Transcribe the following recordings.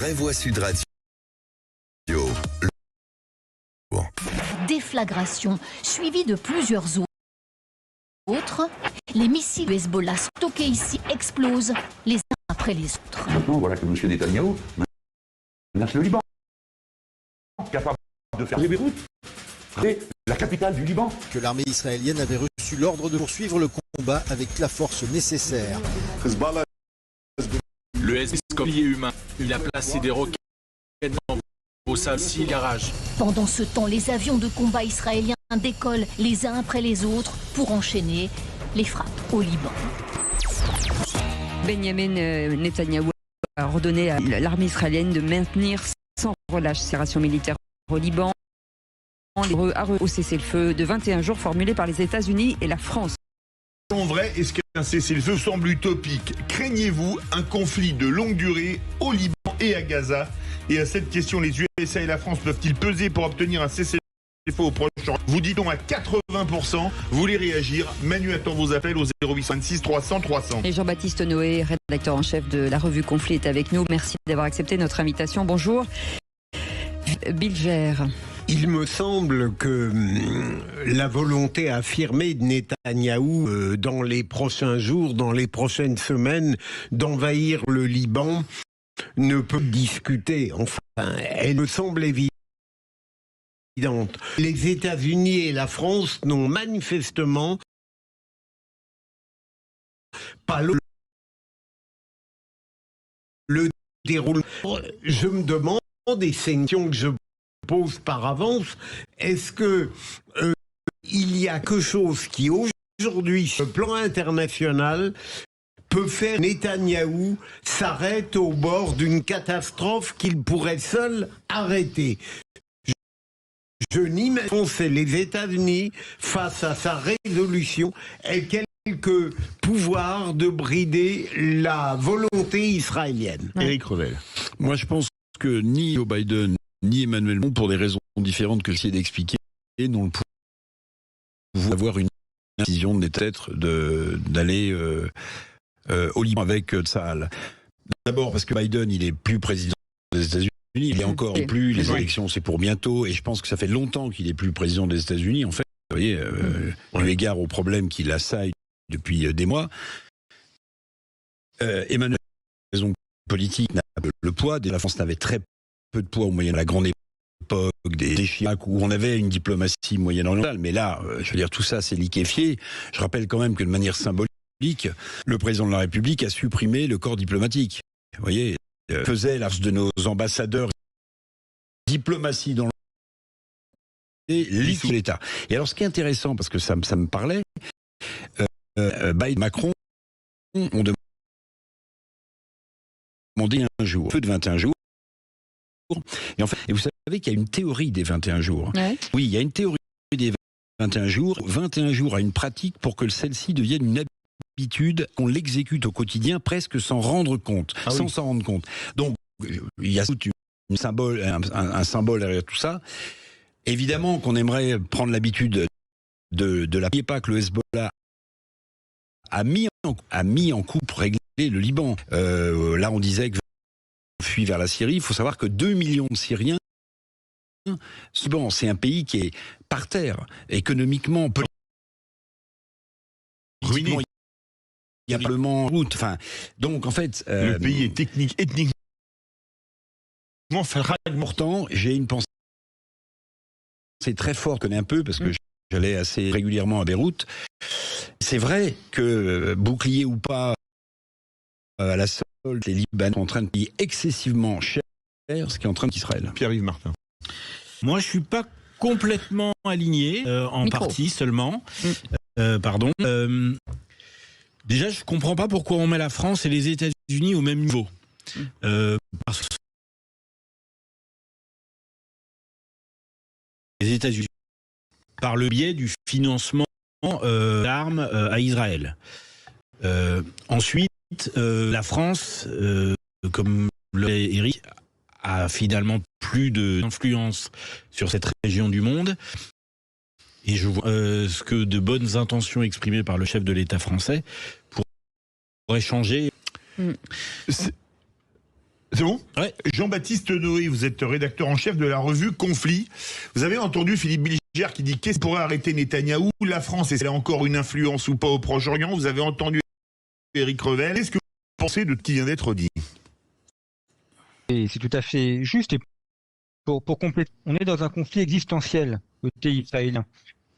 Prévoit Sud Radio. Déflagration suivie de plusieurs autres. Les missiles du Hezbollah stockés ici explosent les uns après les autres. Maintenant, voilà que M. Netanyahou menace le Liban, capable de faire Beyrouth, la capitale du Liban. Que l'armée israélienne avait reçu l'ordre de poursuivre le combat avec la force nécessaire. Le Hezbollah est humain. Il a placé des roquettes au sein de garage. Pendant ce temps, les avions de combat israéliens décollent les uns après les autres pour enchaîner les frappes au Liban. Benjamin Netanyahou a ordonné à l'armée israélienne de maintenir sans relâche ses rations militaires au Liban. Au cessez-le-feu de 21 jours formulé par les États-Unis et la France. En vrai, est-ce qu'un cessez-le-feu semble utopique? Craignez-vous un conflit de longue durée au Liban et à Gaza? Et à cette question, les USA et la France peuvent-ils peser pour obtenir un cessez-le-feu au Proche-Orient? Vous dit-on à 80%. Vous voulez réagir? Manu attend vos appels au 0826 300 300. Et Jean-Baptiste Noé, rédacteur en chef de la revue Conflit, est avec nous. Merci d'avoir accepté notre invitation. Bonjour. Bilger. Il me semble que la volonté affirmée de Netanyahou dans les prochains jours, dans les prochaines semaines, d'envahir le Liban ne peut discuter. Enfin, elle me semble évidente. Les États-Unis et la France n'ont manifestement pas le déroulement. Je me demande, et c'est une question que je pose par avance, est-ce que il y a quelque chose qui aujourd'hui sur le plan international peut faire Netanyahou s'arrête au bord d'une catastrophe qu'il pourrait seul arrêter? Je n'imagine que les États-Unis, face à sa résolution, aient quelques pouvoirs de brider la volonté israélienne. Éric Revel. Moi, je pense que ni Joe Biden ni Emmanuel Macron, pour des raisons différentes que j'essaie d'expliquer, n'ont le pouvoir d'avoir une décision peut-être d'aller au Liban avec Tsahal. D'abord parce que Biden, il est plus président des États-Unis, il est encore plus, les élections c'est pour bientôt, et je pense que ça fait longtemps qu'il est plus président des États-Unis, en fait, vous voyez, eu égard aux problèmes qui l'assaillent depuis des mois. Emmanuel, pour raison politique, n'a pas le poids, la France n'avait très peu de poids au moyen de la grande époque des Chirac, où on avait une diplomatie moyen-orientale, mais là, je veux dire, tout ça c'est liquéfié. Je rappelle quand même que de manière symbolique, le président de la République a supprimé le corps diplomatique. Vous voyez, faisait l'art de nos ambassadeurs diplomatie dans l'État. Et alors, ce qui est intéressant, parce que ça me parlait, Biden et Macron ont demandé un jour, feu de 21 jours. Et, en fait, et vous savez qu'il y a une théorie des 21 jours. Ouais. Oui, il y a une théorie des 21 jours. 21 jours à une pratique pour que celle-ci devienne une habitude, qu'on l'exécute au quotidien presque sans rendre compte, sans s'en rendre compte. Donc, il y a un symbole derrière tout ça. Évidemment qu'on aimerait prendre l'habitude de la... N'oubliez pas que le Hezbollah a mis en coupe réglé le Liban. Là, on disait que fuit vers la Syrie. Il faut savoir que 2 millions de Syriens, c'est un pays qui est par terre, économiquement, politiquement, il y a probablement route. Enfin, donc en fait, le pays est ethniquement fragmentant. J'ai une pensée très forte, je connais un peu parce que j'allais assez régulièrement à Beyrouth. C'est vrai que bouclier ou pas à la solde, les Libanais sont en train de payer excessivement cher ce qui est en train d'Israël. Pierre-Yves Martin. Moi, je suis pas complètement aligné, en partie seulement. Pardon. Déjà, je comprends pas pourquoi on met la France et les États-Unis au même niveau. Parce que les États-Unis, par le biais du financement d'armes à Israël. Ensuite, la France, comme le dit Eric, a finalement plus d'influence sur cette région du monde. Et je vois ce que de bonnes intentions exprimées par le chef de l'État français pourraient changer. C'est bon? Ouais. Jean-Baptiste Noé, vous êtes rédacteur en chef de la revue Conflit. Vous avez entendu Philippe Bilger qui dit qu'est-ce qui pourrait arrêter Netanyahou? La France, est-elle encore une influence ou pas au Proche-Orient? Vous avez entendu Éric Revel. Qu'est-ce que vous pensez de ce qui vient d'être dit? Et c'est tout à fait juste. Et pour compléter, on est dans un conflit existentiel côté israélien.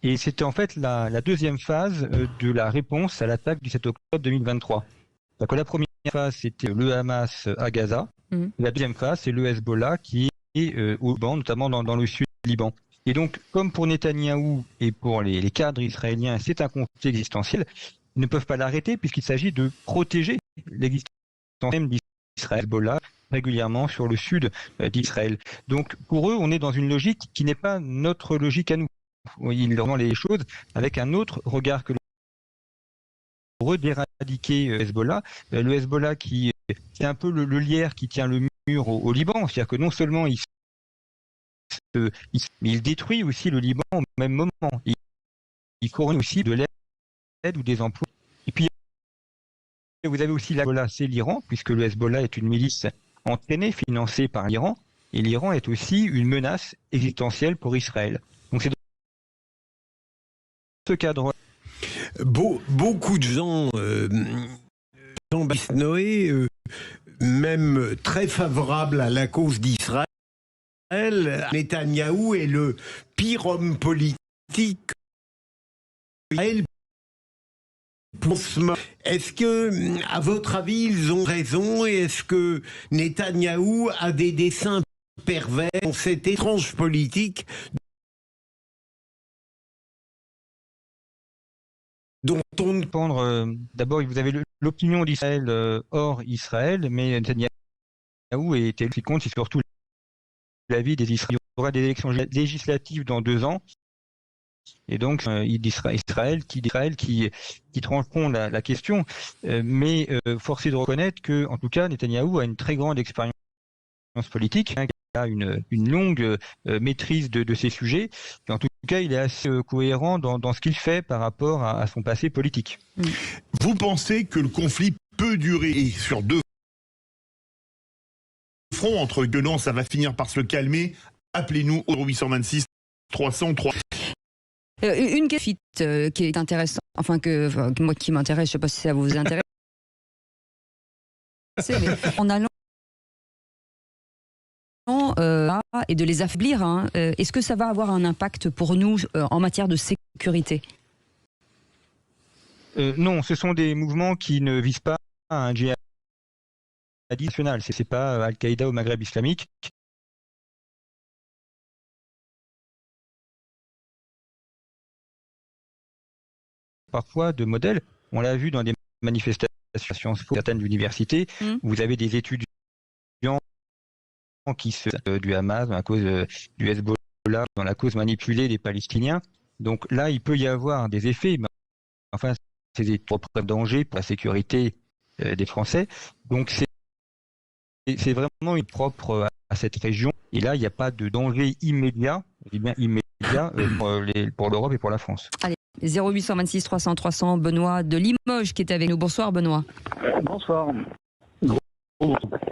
Et c'était en fait la deuxième phase de la réponse à l'attaque du 7 octobre 2023. Donc la première phase, c'était le Hamas à Gaza. La deuxième phase, c'est le Hezbollah qui est au Liban, notamment dans le sud du Liban. Et donc, comme pour Netanyahou et pour les cadres israéliens, c'est un conflit existentiel, ils ne peuvent pas l'arrêter puisqu'il s'agit de protéger l'existence même d'Israël, Hezbollah, régulièrement sur le sud d'Israël. Donc, pour eux, on est dans une logique qui n'est pas notre logique à nous. Ils regardent les choses avec un autre regard que pour eux d'éradiquer Hezbollah. Le Hezbollah qui c'est un peu le lierre qui tient le mur au Liban, c'est-à-dire que non seulement mais il détruit aussi le Liban au même moment. Il fournit aussi de l'aide ou des emplois. Et puis vous avez aussi l'Hezbollah, c'est l'Iran, puisque le Hezbollah est une milice entraînée, financée par l'Iran, et l'Iran est aussi une menace existentielle pour Israël. Donc c'est dans ce cadre. Beaucoup de gens, Jean-Baptiste Noé, même très favorables à la cause d'Israël, Netanyahou est le pire homme politique d'Israël. Est-ce que, à votre avis, ils ont raison et est-ce que Netanyahou a des desseins pervers dans cette étrange politique dont on ne Prendre d'abord, vous avez l'opinion d'Israël hors Israël, mais Netanyahou est élu qui compte, c'est surtout l'avis des Israéliens. Il y aura des élections législatives dans 2 ans, et donc Israël qui trancheront la question. Mais force est de reconnaître que, en tout cas, Netanyahou a une très grande expérience politique, il a une longue maîtrise de ces sujets, et en tout cas, il est assez cohérent dans ce qu'il fait par rapport à son passé politique. Vous pensez que le conflit peut durer sur 2 fronts entre gueulants, ça va finir par se calmer? Appelez-nous au 826 303. Une question qui est intéressante, moi qui m'intéresse, je ne sais pas si ça vous intéresse, mais en allant et de les affaiblir, est-ce que ça va avoir un impact pour nous en matière de sécurité? Non, ce sont des mouvements qui ne visent pas un djihad national. C'est pas Al-Qaïda au Maghreb islamique. Parfois de modèles, on l'a vu dans des manifestations Sciences Po, certaines universités, vous avez des étudiants qui se du Hamas, dans la cause du Hezbollah, dans la cause manipulée des Palestiniens. Donc là, il peut y avoir des effets, mais enfin, c'est des propres dangers pour la sécurité des Français. Donc c'est vraiment propre à cette région. Et là, il n'y a pas de danger immédiat, je dis bien immédiat, pour l'Europe et pour la France. Allez, 0826 300 300, Benoît de Limoges qui est avec nous. Bonsoir Benoît. Bonsoir.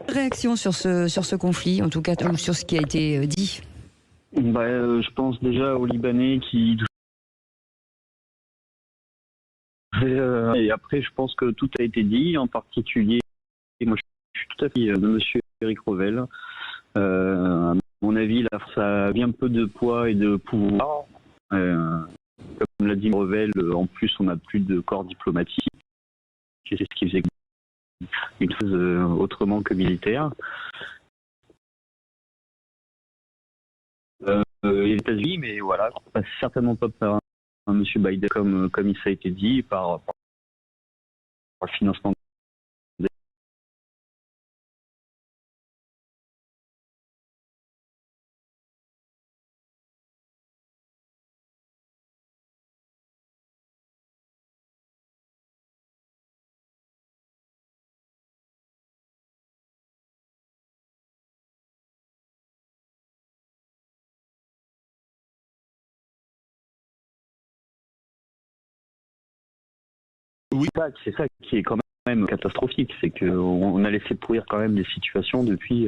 Réaction sur ce conflit, en tout cas, ou sur ce qui a été dit? Je pense déjà aux Libanais qui... Et après, je pense que tout a été dit, en particulier, et moi je suis tout à fait de monsieur Éric Revel. À mon avis, là, ça a bien peu de poids et de pouvoir. Comme l'a dit Revel, en plus, on n'a plus de corps diplomatique. C'est ce qui faisait une chose autrement que militaire. Les États-Unis, mais voilà, certainement pas par M. Biden, comme ça a été dit, par le financement. Oui, c'est ça qui est quand même catastrophique. C'est qu'on a laissé pourrir quand même des situations depuis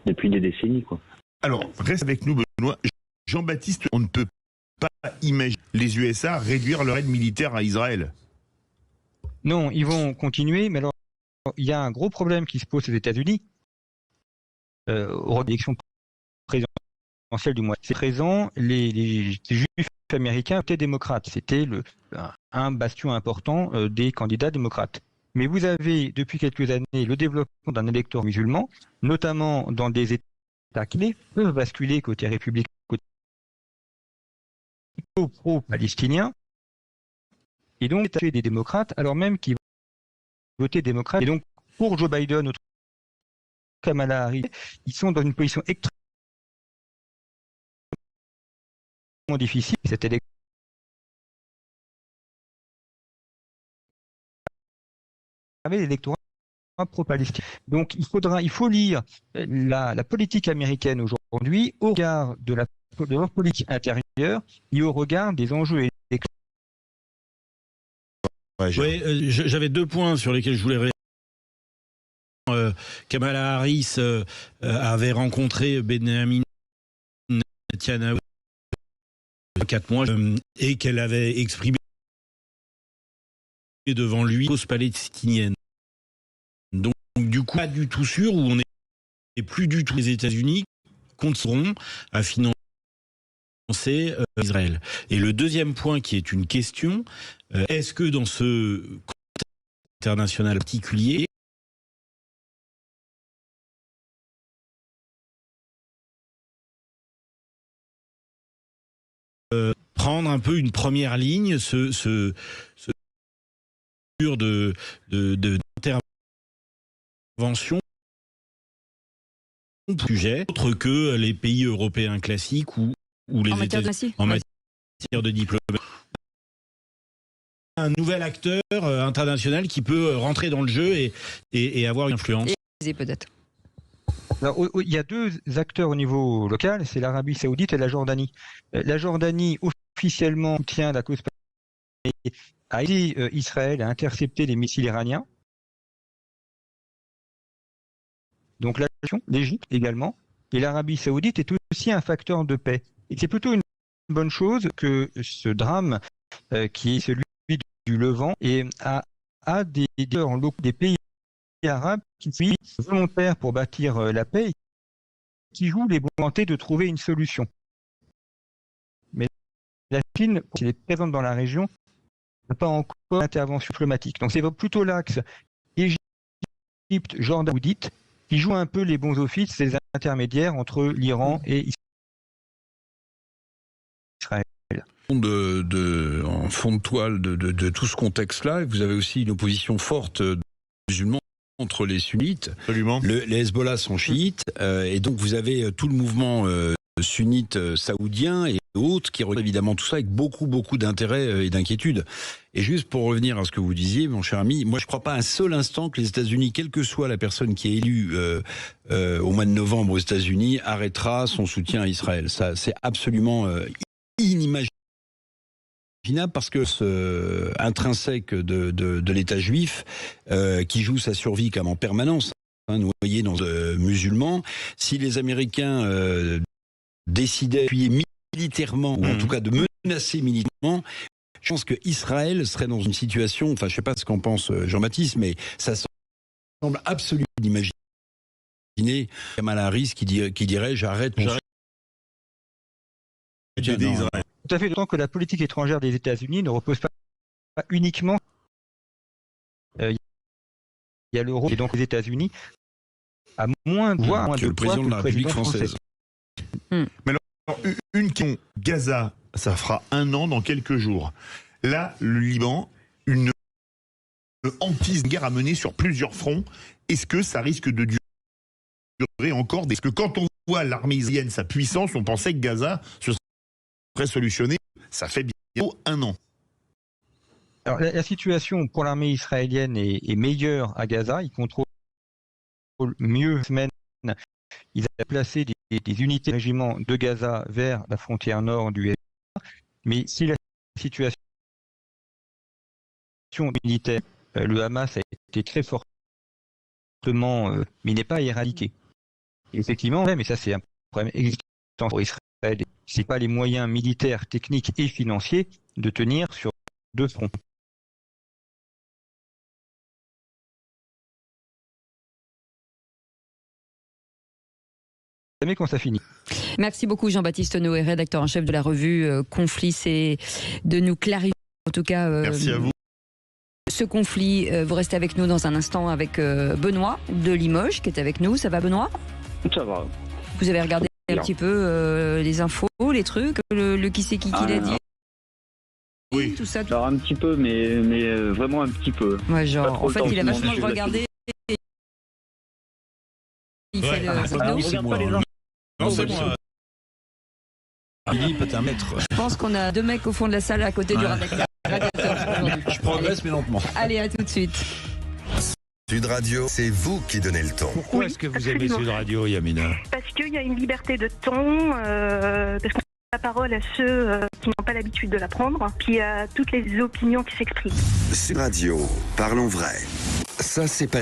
des décennies, quoi. Alors, reste avec nous, Benoît. Jean-Baptiste, on ne peut pas imaginer les USA réduire leur aide militaire à Israël. Non, ils vont continuer, mais alors, il y a un gros problème qui se pose aux États-Unis. Aux élections présidentielles du mois présent, les juifs américains étaient démocrates. C'était un bastion important des candidats démocrates. Mais vous avez, depuis quelques années, le développement d'un électorat musulman, notamment dans des États qui peuvent basculer côté républicain, côté pro-palestinien, et donc des démocrates, alors même qu'ils votaient démocrate. Et donc, pour Joe Biden, ou Kamala Harris, ils sont dans une position extrêmement difficile. Cette élection avec l'électorat pro-palestinien. Donc, il faut lire la politique américaine aujourd'hui au regard de leur politique intérieure et au regard des enjeux électoraux. J'avais 2 points sur lesquels je voulais réagir. Kamala Harris avait rencontré Benjamin Netanyahu il y a 4 mois et qu'elle avait exprimé devant lui cause palestinienne. Donc du coup, pas du tout sûr où on n'est plus du tout les États-Unis continueront à financer Israël. Et le deuxième point qui est une question, est-ce que dans ce contexte international particulier, prendre un peu une première ligne, ce d'intervention sujet autre que les pays européens classiques ou les États-Unis en matière de diplomatie. Un nouvel acteur international qui peut rentrer dans le jeu et avoir une influence. Et peut-être. Alors, il y a 2 acteurs au niveau local, c'est l'Arabie Saoudite et la Jordanie. La Jordanie officiellement soutient la cause palestinienne, a aidé Israël à intercepter les missiles iraniens. Donc l'Égypte également, et l'Arabie Saoudite est aussi un facteur de paix. Et c'est plutôt une bonne chose que ce drame qui est celui du Levant et a des pays arabes qui sont volontaires pour bâtir la paix et qui jouent les volontés de trouver une solution. Mais la Chine, qui est présente dans la région, n'a pas encore d'intervention diplomatique. Donc c'est plutôt l'axe Égypte, Jordanie, Saoudite qui joue un peu les bons offices, ces intermédiaires entre l'Iran et Israël. En fond de toile de tout ce contexte-là, vous avez aussi une opposition forte musulmane entre les sunnites. Absolument. Les Hezbollah sont chiites, et donc vous avez tout le mouvement sunnite saoudien et autres qui regardent évidemment tout ça avec beaucoup d'intérêt et d'inquiétude. Et juste pour revenir à ce que vous disiez, mon cher ami, moi je ne crois pas un seul instant que les États-Unis, quelle que soit la personne qui est élue au mois de novembre aux États-Unis, arrêtera son soutien à Israël. Ça, c'est absolument inimaginable. Parce que ce intrinsèque de l'État juif qui joue sa survie comme en permanence, noyé dans musulmans, si les Américains décidaient d'appuyer militairement, ou en tout cas de menacer militairement, je pense que Israël serait dans une situation, enfin je ne sais pas ce qu'en pense Jean-Baptiste, mais ça semble absolument d'imaginer Kamala Harris qui dirait j'arrête mon soutien d'Israël. Tout à fait, d'autant que la politique étrangère des États-Unis ne repose pas uniquement. Il y a l'euro et donc les États-Unis à moins de voix que le président de la République française. Mais alors, une question, Gaza, ça fera 1 an dans quelques jours. Là, le Liban, une hantise de guerre à mener sur plusieurs fronts. Est-ce que ça risque de durer encore? Parce que quand on voit l'armée israélienne, sa puissance, on pensait que Gaza se serait solutionné. Ça fait bientôt 1 an. Alors, la situation pour l'armée israélienne est meilleure à Gaza. Ils contrôlent mieux semaine. Ils ont placé des unités de régiment de Gaza vers la frontière nord du Hezbollah. Mais si la situation militaire le Hamas a été très fortement, mais il n'est pas éradiqué. Et effectivement, mais ça c'est un problème existant pour Israël. C'est pas les moyens militaires, techniques et financiers de tenir sur deux fronts. Jamais quand ça finit. Merci beaucoup Jean-Baptiste Noé, rédacteur en chef de la revue Conflit, c'est de nous clarifier en tout cas. Merci à vous. Ce conflit, vous restez avec nous dans un instant avec Benoît de Limoges qui est avec nous. Ça va Benoît ? Ça va. Vous avez regardé un petit peu les infos, les trucs, le qui c'est qui l'a dit ? Oui. Tout ça. Alors un petit peu, mais vraiment un petit peu. Ouais, genre, en fait, il a vachement regardé. Il fait le... Non, c'est moi. Philippe est un maître. Je pense qu'on a deux mecs au fond de la salle à côté du radiateur aujourd'hui. Je progresse, mais lentement. Allez, à tout de suite. Sud Radio, c'est vous qui donnez le ton. Pourquoi est-ce que vous aimez Sud Radio, Yamina ? Parce qu'il y a une liberté de ton, parce qu'on donne la parole à ceux qui n'ont pas l'habitude de la prendre, puis à toutes les opinions qui s'expriment. Sud Radio, parlons vrai. Ça, c'est pas